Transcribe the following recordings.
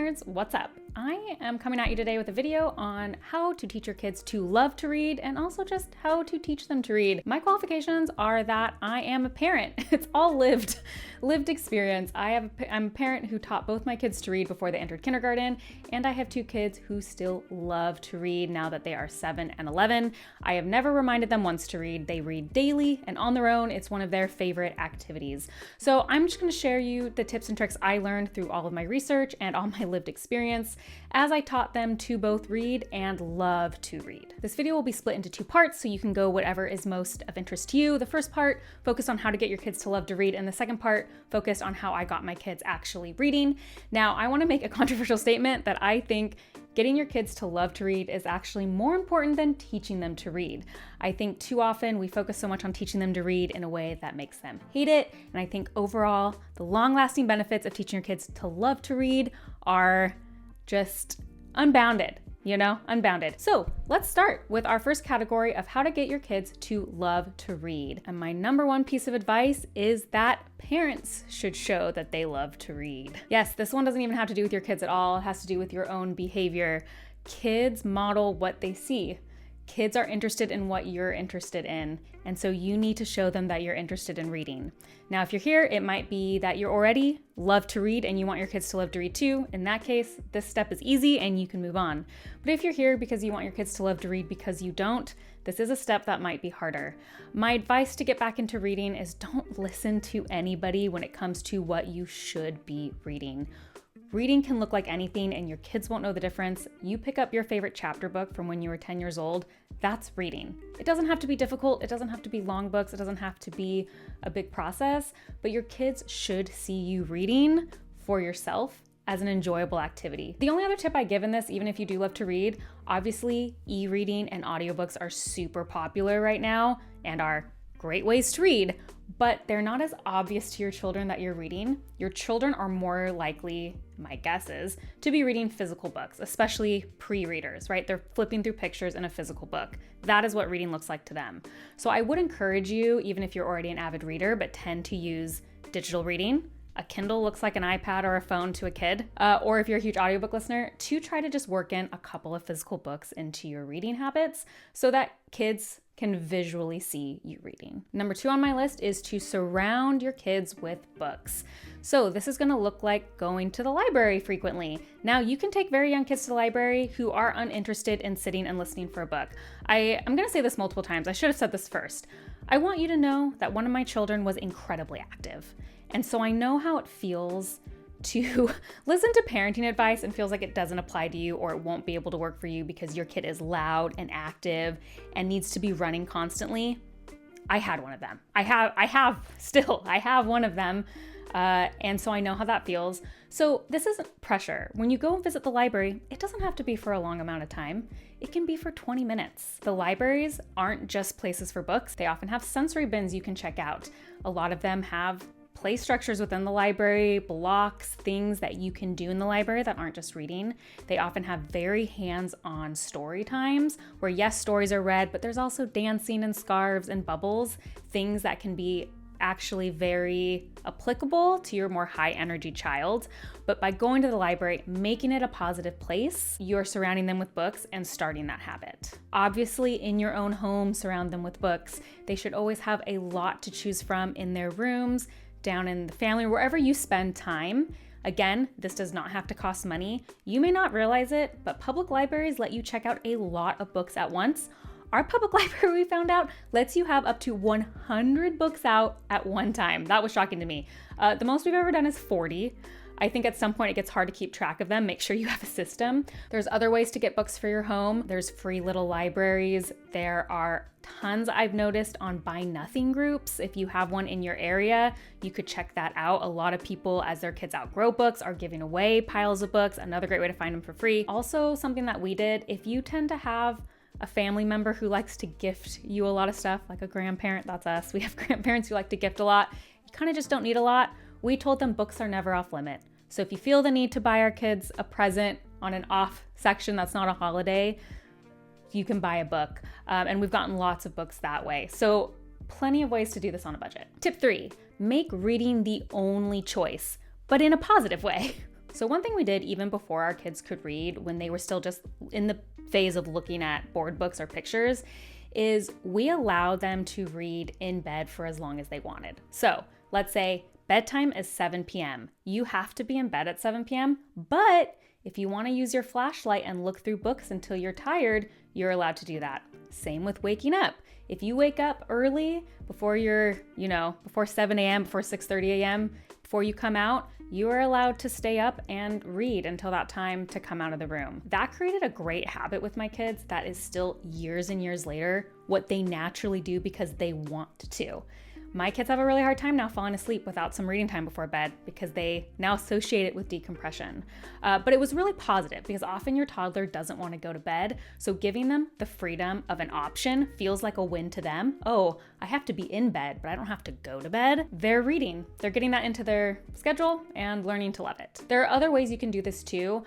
nerds, what's up? I am coming at you today with a video on how to teach your kids to love to read and also just how to teach them to read. My qualifications are that I am a parent. It's all lived experience. I'm a parent who taught both my kids to read before they entered kindergarten, and I have two kids who still love to read now that they are 7 and 11. I have never reminded them once to read. They read daily and on their own. It's one of their favorite activities. So I'm just going to share you the tips and tricks I learned through all of my research and all my lived experience as I taught them to both read and love to read. This video will be split into two parts, so you can go whatever is most of interest to you. The first part focused on how to get your kids to love to read, and the second part focused on how I got my kids actually reading. Now, I want to make a controversial statement that I think getting your kids to love to read is actually more important than teaching them to read. I think too often we focus so much on teaching them to read in a way that makes them hate it, and I think overall the long-lasting benefits of teaching your kids to love to read are just unbounded. Unbounded. So let's start with our first category of how to get your kids to love to read. And my number one piece of advice is that parents should show that they love to read. Yes, this one doesn't even have to do with your kids at all. It has to do with your own behavior. Kids model what they see. Kids are interested in what you're interested in, and so you need to show them that you're interested in reading. Now, if you're here, it might be that you already love to read and you want your kids to love to read too. In that case, this step is easy and you can move on. But if you're here because you want your kids to love to read because you don't, this is a step that might be harder. My advice to get back into reading is don't listen to anybody when it comes to what you should be reading. Reading can look like anything and your kids won't know the difference. You pick up your favorite chapter book from when you were 10 years old, that's reading. It doesn't have to be difficult, it doesn't have to be long books, it doesn't have to be a big process, but your kids should see you reading for yourself as an enjoyable activity. The only other tip I give in this, even if you do love to read, obviously e-reading and audiobooks are super popular right now and are great ways to read, but they're not as obvious to your children that you're reading. Your children are more likely, my guess is, to be reading physical books, especially pre-readers, right? They're flipping through pictures in a physical book. That is what reading looks like to them. So I would encourage you, even if you're already an avid reader, but tend to use digital reading. A Kindle looks like an iPad or a phone to a kid, or if you're a huge audiobook listener, to try to just work in a couple of physical books into your reading habits so that kids can visually see you reading. Number 2 on my list is to surround your kids with books. So this is gonna look like going to the library frequently. Now you can take very young kids to the library who are uninterested in sitting and listening for a book. I'm gonna say this multiple times. I should have said this first. I want you to know that one of my children was incredibly active. And so I know how it feels to listen to parenting advice and feels like it doesn't apply to you or it won't be able to work for you because your kid is loud and active and needs to be running constantly. I had one of them. I have one of them. And so I know how that feels. So this isn't pressure. When you go and visit the library, it doesn't have to be for a long amount of time. It can be for 20 minutes. The libraries aren't just places for books. They often have sensory bins you can check out. A lot of them have play structures within the library, blocks, things that you can do in the library that aren't just reading. They often have very hands-on story times where yes, stories are read, but there's also dancing and scarves and bubbles, things that can be actually very applicable to your more high energy child. But by going to the library, making it a positive place, you're surrounding them with books and starting that habit. Obviously, in your own home, surround them with books. They should always have a lot to choose from in their rooms, down in the family, wherever you spend time. Again, this does not have to cost money. You may not realize it, but public libraries let you check out a lot of books at once. Our public library, we found out, lets you have up to 100 books out at one time. That was shocking to me. The most we've ever done is 40. I think at some point it gets hard to keep track of them. Make sure you have a system. There's other ways to get books for your home. There's free little libraries. There are tons I've noticed on Buy Nothing groups. If you have one in your area, you could check that out. A lot of people, as their kids outgrow books, are giving away piles of books. Another great way to find them for free. Also, something that we did, if you tend to have a family member who likes to gift you a lot of stuff, like a grandparent, that's us. We have grandparents who like to gift a lot. You kind of just don't need a lot. We told them books are never off limit. So if you feel the need to buy our kids a present on an off section that's not a holiday, you can buy a book. And we've gotten lots of books that way. So plenty of ways to do this on a budget. Tip 3, make reading the only choice, but in a positive way. So one thing we did even before our kids could read, when they were still just in the phase of looking at board books or pictures, is we allowed them to read in bed for as long as they wanted. So let's say bedtime is 7 p.m. You have to be in bed at 7 p.m., but if you want to use your flashlight and look through books until you're tired, you're allowed to do that. Same with waking up. If you wake up early before before 7 a.m., before 6:30 a.m., before you come out, you are allowed to stay up and read until that time to come out of the room. That created a great habit with my kids that is still years and years later what they naturally do because they want to. My kids have a really hard time now falling asleep without some reading time before bed because they now associate it with decompression. But it was really positive because often your toddler doesn't want to go to bed. So giving them the freedom of an option feels like a win to them. Oh, I have to be in bed, but I don't have to go to bed. They're reading. They're getting that into their schedule and learning to love it. There are other ways you can do this too.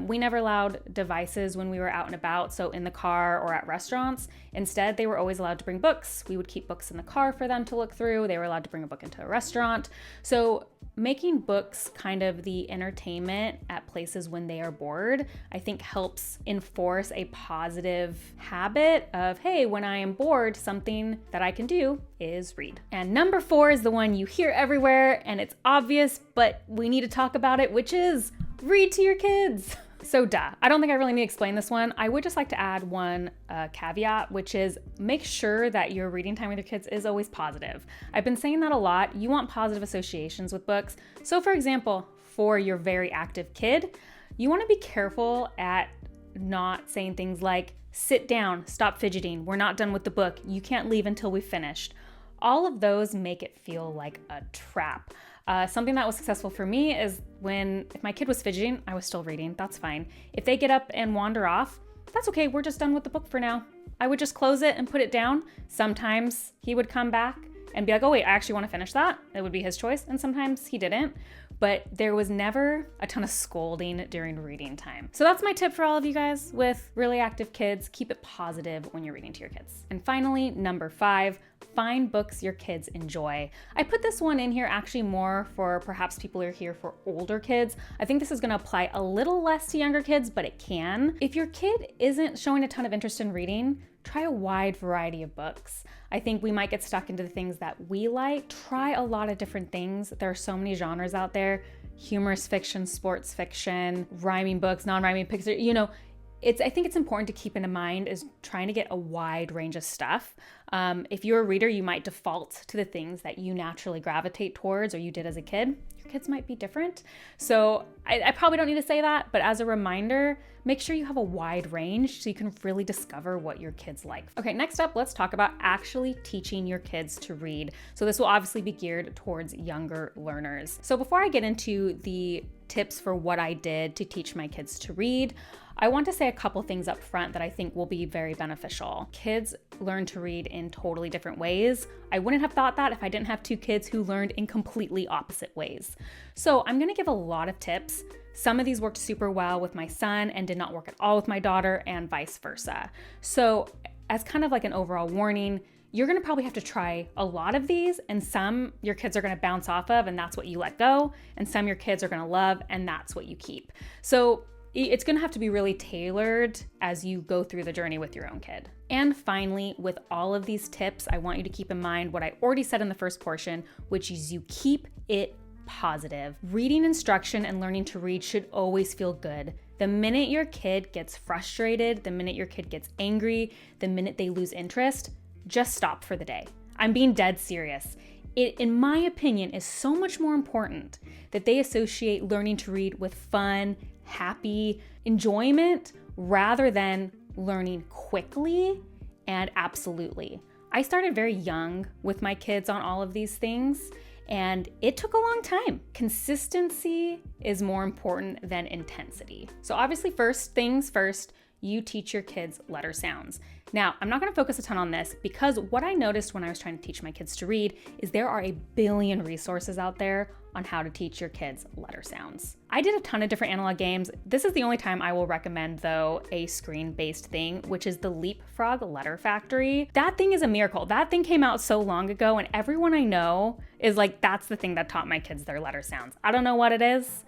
We never allowed devices when we were out and about, so in the car or at restaurants. Instead, they were always allowed to bring books. We would keep books in the car for them to look through. They were allowed to bring a book into a restaurant. So making books kind of the entertainment at places when they are bored, I think helps enforce a positive habit of, hey, when I am bored, something that I can do is read. And number 4 is the one you hear everywhere and it's obvious, but we need to talk about it, which is read to your kids. So I don't think I really need to explain this one. I would just like to add one caveat, which is make sure that your reading time with your kids is always positive. I've been saying that a lot. You want positive associations with books. So for example, for your very active kid, you want to be careful at not saying things like, sit down, stop fidgeting, we're not done with the book, you can't leave until we've finished. All of those make it feel like a trap. Something that was successful for me is if my kid was fidgeting, I was still reading, that's fine. If they get up and wander off, that's okay, we're just done with the book for now. I would just close it and put it down. Sometimes he would come back and be like, oh wait, I actually want to finish that. It would be his choice. And sometimes he didn't. But there was never a ton of scolding during reading time. So that's my tip for all of you guys with really active kids. Keep it positive when you're reading to your kids. And finally, number 5, find books your kids enjoy. I put this one in here actually more for perhaps people who are here for older kids. I think this is going to apply a little less to younger kids, but it can. If your kid isn't showing a ton of interest in reading, try a wide variety of books. I think we might get stuck into the things that we like. Try a lot of different things. There are so many genres out there: humorous fiction, sports fiction, rhyming books, non-rhyming picture. I think it's important to keep in mind is trying to get a wide range of stuff. If you're a reader, you might default to the things that you naturally gravitate towards or you did as a kid. Your kids might be different. So I probably don't need to say that, but as a reminder, make sure you have a wide range so you can really discover what your kids like. Okay, next up, let's talk about actually teaching your kids to read. So this will obviously be geared towards younger learners. So before I get into the tips for what I did to teach my kids to read, I want to say a couple things up front that I think will be very beneficial. Kids learn to read in totally different ways. I wouldn't have thought that if I didn't have 2 kids who learned in completely opposite ways. So I'm gonna give a lot of tips. Some of these worked super well with my son and did not work at all with my daughter, and vice versa. So as kind of like an overall warning, you're gonna probably have to try a lot of these, and some your kids are gonna bounce off of and that's what you let go, and some your kids are gonna love and that's what you keep. So it's gonna have to be really tailored as you go through the journey with your own kid. And finally, with all of these tips, I want you to keep in mind what I already said in the first portion, which is you keep it positive. Reading instruction and learning to read should always feel good. The minute your kid gets frustrated, the minute your kid gets angry, the minute they lose interest, just stop for the day. I'm being dead serious. It, in my opinion, is so much more important that they associate learning to read with fun, happy enjoyment rather than learning quickly and absolutely. I started very young with my kids on all of these things, and it took a long time. Consistency is more important than intensity. So obviously, first things first, you teach your kids letter sounds. Now, I'm not gonna focus a ton on this because what I noticed when I was trying to teach my kids to read is there are a billion resources out there on how to teach your kids letter sounds. I did a ton of different analog games. This is the only time I will recommend, though, a screen-based thing, which is the Leapfrog Letter Factory. That thing is a miracle. That thing came out so long ago, and everyone I know is like, that's the thing that taught my kids their letter sounds. I don't know what it is,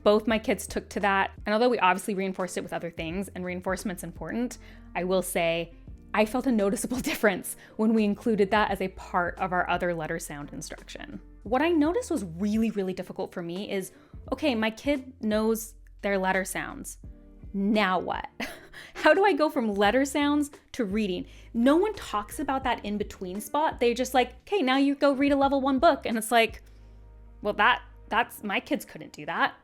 Both my kids took to that. And although we obviously reinforced it with other things, and reinforcement's important, I will say I felt a noticeable difference when we included that as a part of our other letter sound instruction. What I noticed was really, really difficult for me is, okay, my kid knows their letter sounds. Now what? How do I go from letter sounds to reading? No one talks about that in between spot. They just like, okay, now you go read a level 1 book. And it's like, well, that's my kids couldn't do that.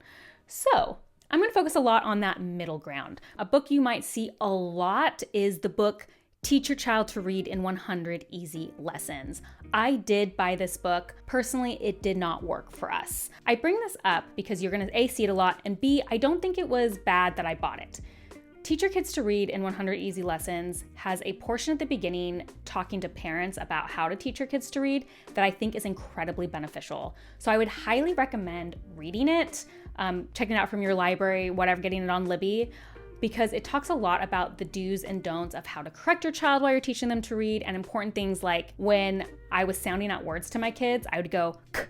So I'm going to focus a lot on that middle ground. A book you might see a lot is the book Teach Your Child to Read in 100 Easy Lessons. I did buy this book. Personally, it did not work for us. I bring this up because you're going to A, see it a lot, and B, I don't think it was bad that I bought it. Teach Your Kids to Read in 100 Easy Lessons has a portion at the beginning talking to parents about how to teach your kids to read that I think is incredibly beneficial. So I would highly recommend reading it, checking it out from your library, whatever, getting it on Libby, because it talks a lot about the do's and don'ts of how to correct your child while you're teaching them to read, and important things like when I was sounding out words to my kids, I would go k,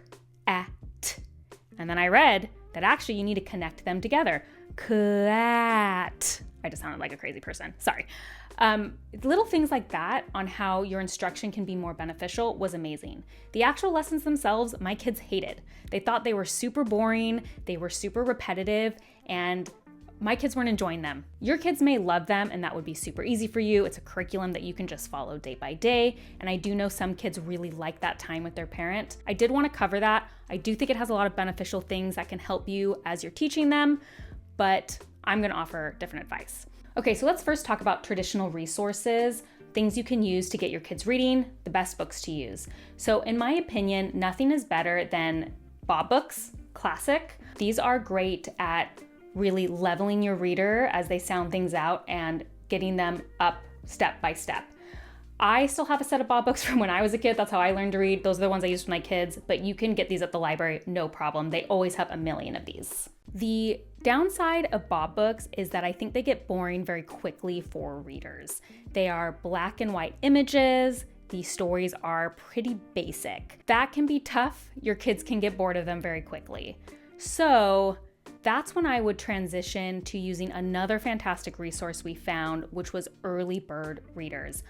a, t. And then I read that actually you need to connect them together. Cat. I just sounded like a crazy person. Sorry. Little things like that on how your instruction can be more beneficial was amazing. The actual lessons themselves, my kids hated. They thought they were super boring, they were super repetitive, and my kids weren't enjoying them. Your kids may love them, and that would be super easy for you. It's a curriculum that you can just follow day by day, and I do know some kids really like that time with their parent. I did want to cover that. I do think it has a lot of beneficial things that can help you as you're teaching them, but I'm going to offer different advice. Okay, so let's first talk about traditional resources, things you can use to get your kids reading, the best books to use. So in my opinion, nothing is better than Bob Books, classic. These are great at really leveling your reader as they sound things out and getting them up step by step. I still have a set of Bob Books from when I was a kid. That's how I learned to read. Those are the ones I used with my kids, but you can get these at the library, no problem. They always have a million of these. The downside of Bob Books is that I think they get boring very quickly for readers. They are black and white images. The stories are pretty basic. That can be tough. Your kids can get bored of them very quickly. So that's when I would transition to using another fantastic resource we found, which was Early Bird Readers.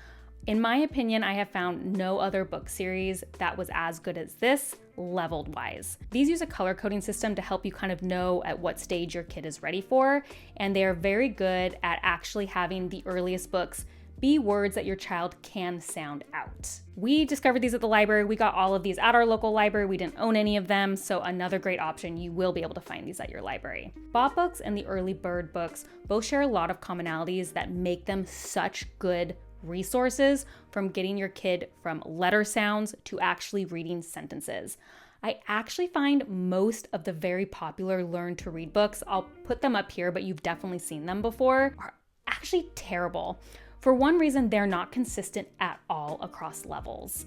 In my opinion, I have found no other book series that was as good as this, leveled wise. These use a color coding system to help you kind of know at what stage your kid is ready for, and they are very good at actually having the earliest books be words that your child can sound out. We discovered these at the library. We got all of these at our local library. We didn't own any of them, so another great option. You will be able to find these at your library. Bob Books and the Early Bird books both share a lot of commonalities that make them such good resources from getting your kid from letter sounds to actually reading sentences. I actually find most of the very popular Learn to Read books, I'll put them up here, but you've definitely seen them before, are actually terrible. For one reason, they're not consistent at all across levels.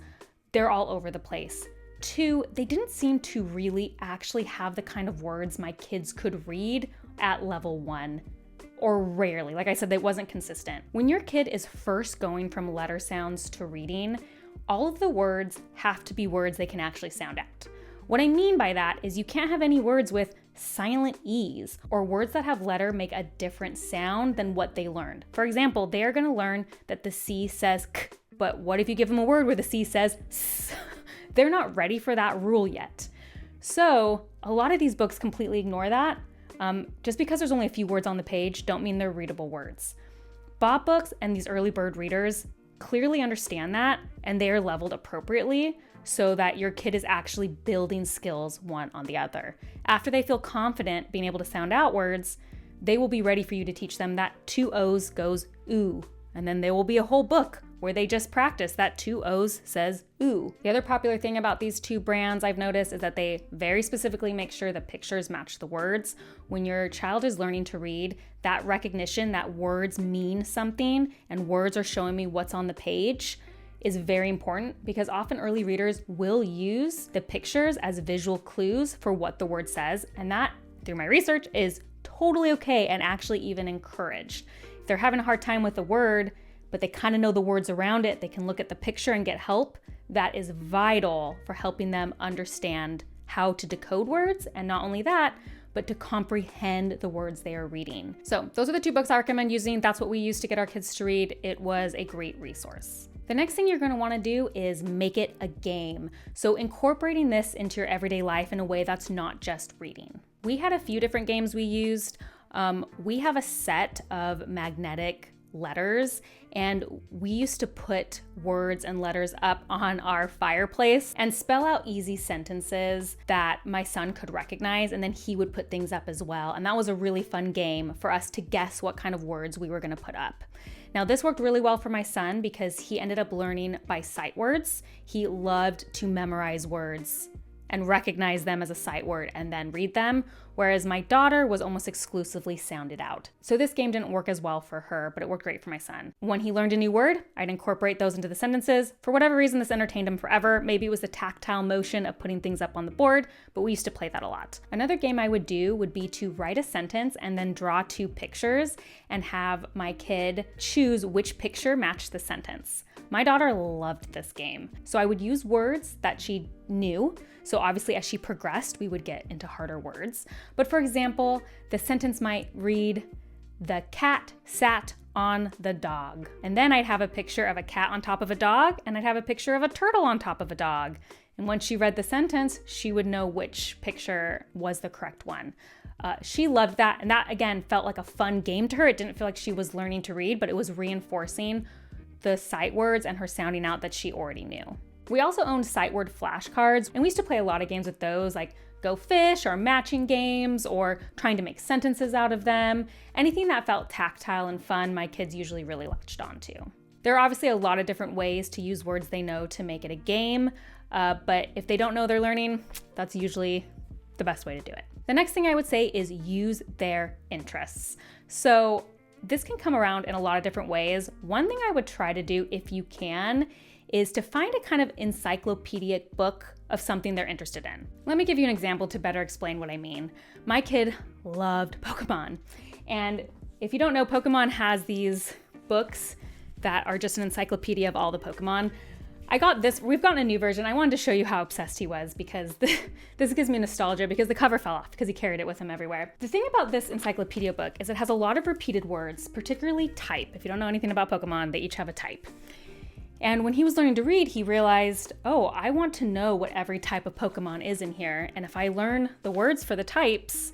They're all over the place. Two, they didn't seem to really actually have the kind of words my kids could read at level 1. Or rarely. Like I said, they wasn't consistent. When your kid is first going from letter sounds to reading, all of the words have to be words they can actually sound out. What I mean by that is you can't have any words with silent E's or words that have letter make a different sound than what they learned. For example, they are going to learn that the C says k, but what if you give them a word where the C says s? They're not ready for that rule yet. So a lot of these books completely ignore that. Just because there's only a few words on the page don't mean they're readable words. Bob Books and these Early Bird Readers clearly understand that, and they are leveled appropriately so that your kid is actually building skills one on the other. After they feel confident being able to sound out words, they will be ready for you to teach them that 2 O's goes ooh, and then there will be a whole book where they just practice that 2 O's says ooh. The other popular thing about these two brands I've noticed is that they very specifically make sure the pictures match the words. When your child is learning to read, that recognition that words mean something and words are showing me what's on the page is very important, because often early readers will use the pictures as visual clues for what the word says, and that, through my research, is totally okay and actually even encouraged. If they're having a hard time with a word, but they kind of know the words around it, they can look at the picture and get help. That is vital for helping them understand how to decode words, and not only that, but to comprehend the words they are reading. So those are the 2 books I recommend using. That's what we used to get our kids to read. It was a great resource. The next thing you're going to want to do is make it a game. So incorporating this into your everyday life in a way that's not just reading. We had a few different games we used. We have a set of magnetic letters, and we used to put words and letters up on our fireplace and spell out easy sentences that my son could recognize, and then he would put things up as well. And that was a really fun game for us to guess what kind of words we were going to put up. Now, this worked really well for my son because he ended up learning by sight words. He loved to memorize words and recognize them as a sight word and then read them, whereas my daughter was almost exclusively sounded out. So this game didn't work as well for her, but it worked great for my son. When he learned a new word, I'd incorporate those into the sentences. For whatever reason, this entertained him forever. Maybe it was the tactile motion of putting things up on the board, but we used to play that a lot. Another game I would do would be to write a sentence and then draw 2 pictures and have my kid choose which picture matched the sentence. My daughter loved this game. So I would use words that she knew. So obviously as she progressed, we would get into harder words. But for example, the sentence might read, "The cat sat on the dog." And then I'd have a picture of a cat on top of a dog, and I'd have a picture of a turtle on top of a dog. And when she read the sentence, she would know which picture was the correct one. She loved that. And that, again, felt like a fun game to her. It didn't feel like she was learning to read, but it was reinforcing the sight words and her sounding out that she already knew. We also owned sight word flashcards, and we used to play a lot of games with those, like Go Fish or matching games or trying to make sentences out of them. Anything that felt tactile and fun, my kids usually really latched onto. There are obviously a lot of different ways to use words they know to make it a game, but if they don't know they're learning, that's usually the best way to do it. The next thing I would say is use their interests. So this can come around in a lot of different ways. One thing I would try to do, if you can, is to find a kind of encyclopedic book of something they're interested in. Let me give you an example to better explain what I mean. My kid loved Pokemon. And if you don't know, Pokemon has these books that are just an encyclopedia of all the Pokemon. We've gotten a new version. I wanted to show you how obsessed he was because this gives me nostalgia because the cover fell off because he carried it with him everywhere. The thing about this encyclopedia book is it has a lot of repeated words, particularly type. If you don't know anything about Pokemon, they each have a type. And when he was learning to read, he realized, oh, I want to know what every type of Pokemon is in here. And if I learn the words for the types,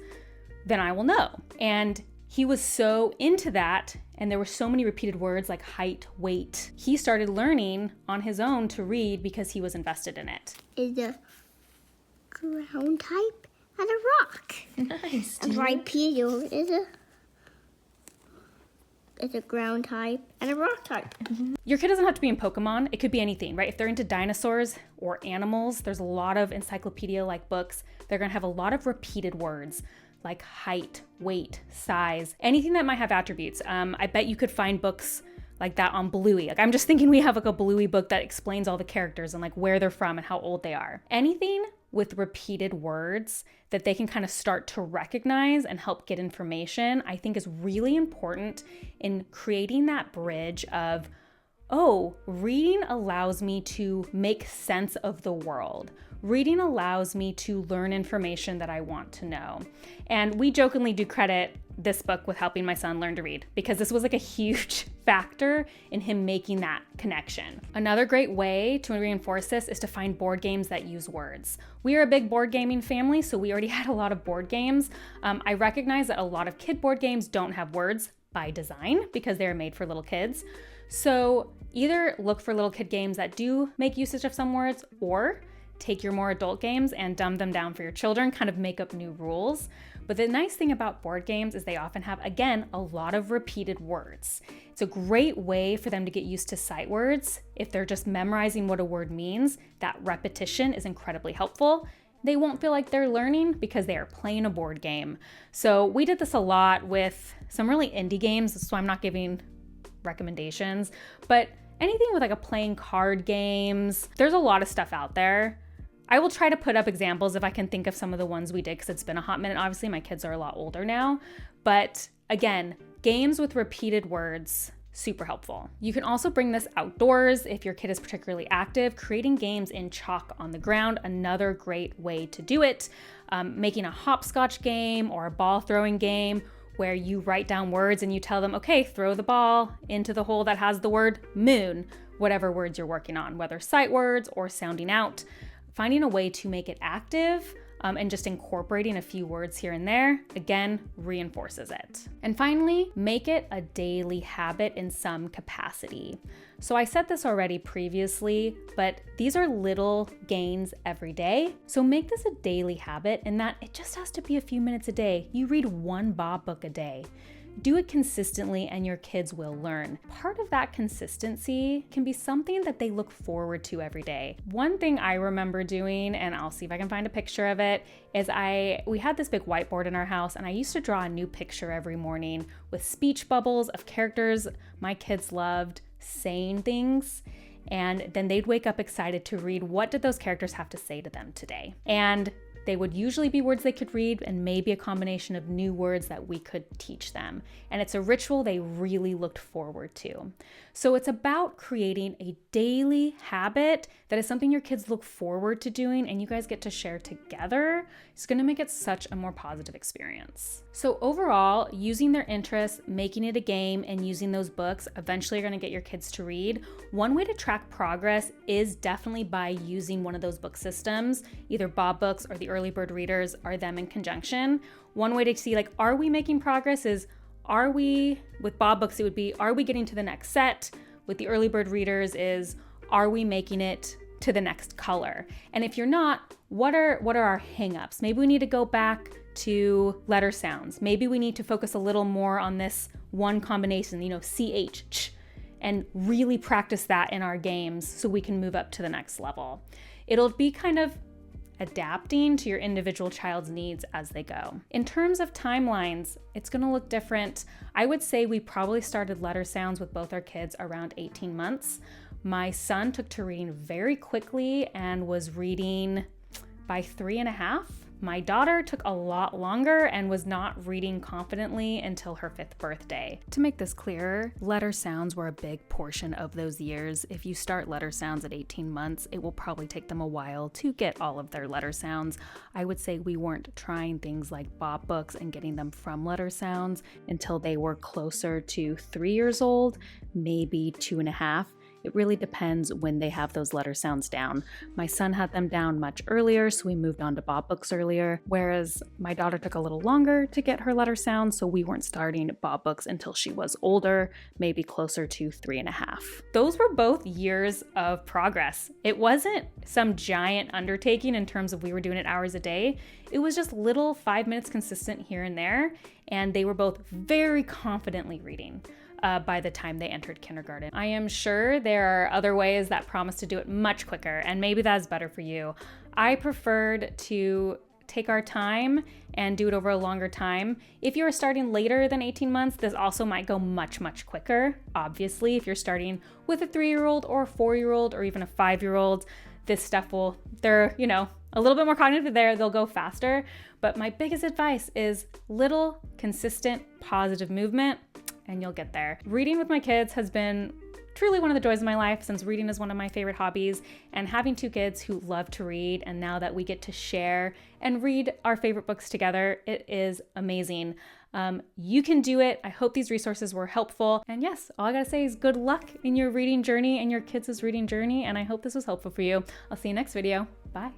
then I will know. And he was so into that, and there were so many repeated words like height, weight. He started learning on his own to read because he was invested in it. Is a ground type and a rock. Nice. A bipedal is a ground type and a rock type. Your kid doesn't have to be in Pokemon. It could be anything, right? If they're into dinosaurs or animals, there's a lot of encyclopedia-like books. They're gonna have a lot of repeated words like height, weight, size, anything that might have attributes. I bet you could find books like that on Bluey. Like I'm just thinking we have like a Bluey book that explains all the characters and like where they're from and how old they are. Anything with repeated words that they can kind of start to recognize and help get information, I think is really important in creating that bridge of, oh, reading allows me to make sense of the world. Reading allows me to learn information that I want to know. And we jokingly do credit this book with helping my son learn to read because this was like a huge factor in him making that connection. Another great way to reinforce this is to find board games that use words. We are a big board gaming family, so we already had a lot of board games. I recognize that a lot of kid board games don't have words by design because they're made for little kids. So either look for little kid games that do make usage of some words, or take your more adult games and dumb them down for your children, kind of make up new rules. But the nice thing about board games is they often have, again, a lot of repeated words. It's a great way for them to get used to sight words. If they're just memorizing what a word means, that repetition is incredibly helpful. They won't feel like they're learning because they are playing a board game. So we did this a lot with some really indie games, so I'm not giving recommendations, but anything with like a playing card games, there's a lot of stuff out there. I will try to put up examples if I can think of some of the ones we did because it's been a hot minute. Obviously, my kids are a lot older now. But again, games with repeated words super helpful. You can also bring this outdoors if your kid is particularly active. Creating games in chalk on the ground, another great way to do it. Making a hopscotch game or a ball throwing game where you write down words and you tell them, okay, throw the ball into the hole that has the word moon, whatever words you're working on, whether sight words or sounding out. Finding a way to make it active and just incorporating a few words here and there, again, reinforces it. And finally, make it a daily habit in some capacity. So I said this already previously, but these are little gains every day. So make this a daily habit in that it just has to be a few minutes a day. You read one Bob book a day. Do it consistently and your kids will learn. Part of that consistency can be something that they look forward to every day. One thing I remember doing, and I'll see if I can find a picture of it, is we had this big whiteboard in our house and I used to draw a new picture every morning with speech bubbles of characters my kids loved saying things. And then they'd wake up excited to read what did those characters have to say to them today. And they would usually be words they could read and maybe a combination of new words that we could teach them. And it's a ritual they really looked forward to. So it's about creating a daily habit that is something your kids look forward to doing and you guys get to share together. It's going to make it such a more positive experience. So overall, using their interests, making it a game, and using those books, eventually you're going to get your kids to read. One way to track progress is definitely by using one of those book systems, either Bob Books or the Early Bird Readers, or them in conjunction. One way to see, like, are we making progress is, with Bob Books, it would be, are we getting to the next set? With the Early Bird Readers is, are we making it to the next color? And if you're not, what are our hangups? Maybe we need to go back to letter sounds. Maybe we need to focus a little more on this one combination, CH, ch, and really practice that in our games so we can move up to the next level. It'll be kind of adapting to your individual child's needs as they go. In terms of timelines, it's going to look different. I would say we probably started letter sounds with both our kids around 18 months. My son took to reading very quickly and was reading by 3.5. My daughter took a lot longer and was not reading confidently until her 5th birthday. To make this clearer, letter sounds were a big portion of those years. If you start letter sounds at 18 months, it will probably take them a while to get all of their letter sounds. I would say we weren't trying things like Bob Books and getting them from letter sounds until they were closer to 3 years old, maybe 2.5. It really depends when they have those letter sounds down. My son had them down much earlier, so we moved on to Bob Books earlier, whereas my daughter took a little longer to get her letter sounds, so we weren't starting Bob Books until she was older, maybe closer to 3.5. Those were both years of progress. It wasn't some giant undertaking in terms of we were doing it hours a day. It was just little 5 minutes consistent here and there, and they were both very confidently reading by the time they entered kindergarten. I am sure there are other ways that promise to do it much quicker, and maybe that's better for you. I preferred to take our time and do it over a longer time. If you are starting later than 18 months, this also might go much, much quicker. Obviously, if you're starting with a 3-year-old or a 4-year-old or even a 5-year-old, this stuff they're a little bit more cognitive there, they'll go faster. But my biggest advice is little, consistent, positive movement, and you'll get there. Reading with my kids has been truly one of the joys of my life, since reading is one of my favorite hobbies, and having 2 kids who love to read, and now that we get to share and read our favorite books together, it is amazing. You can do it. I hope these resources were helpful. And yes, all I gotta say is good luck in your reading journey and your kids' reading journey, and I hope this was helpful for you. I'll see you next video. Bye.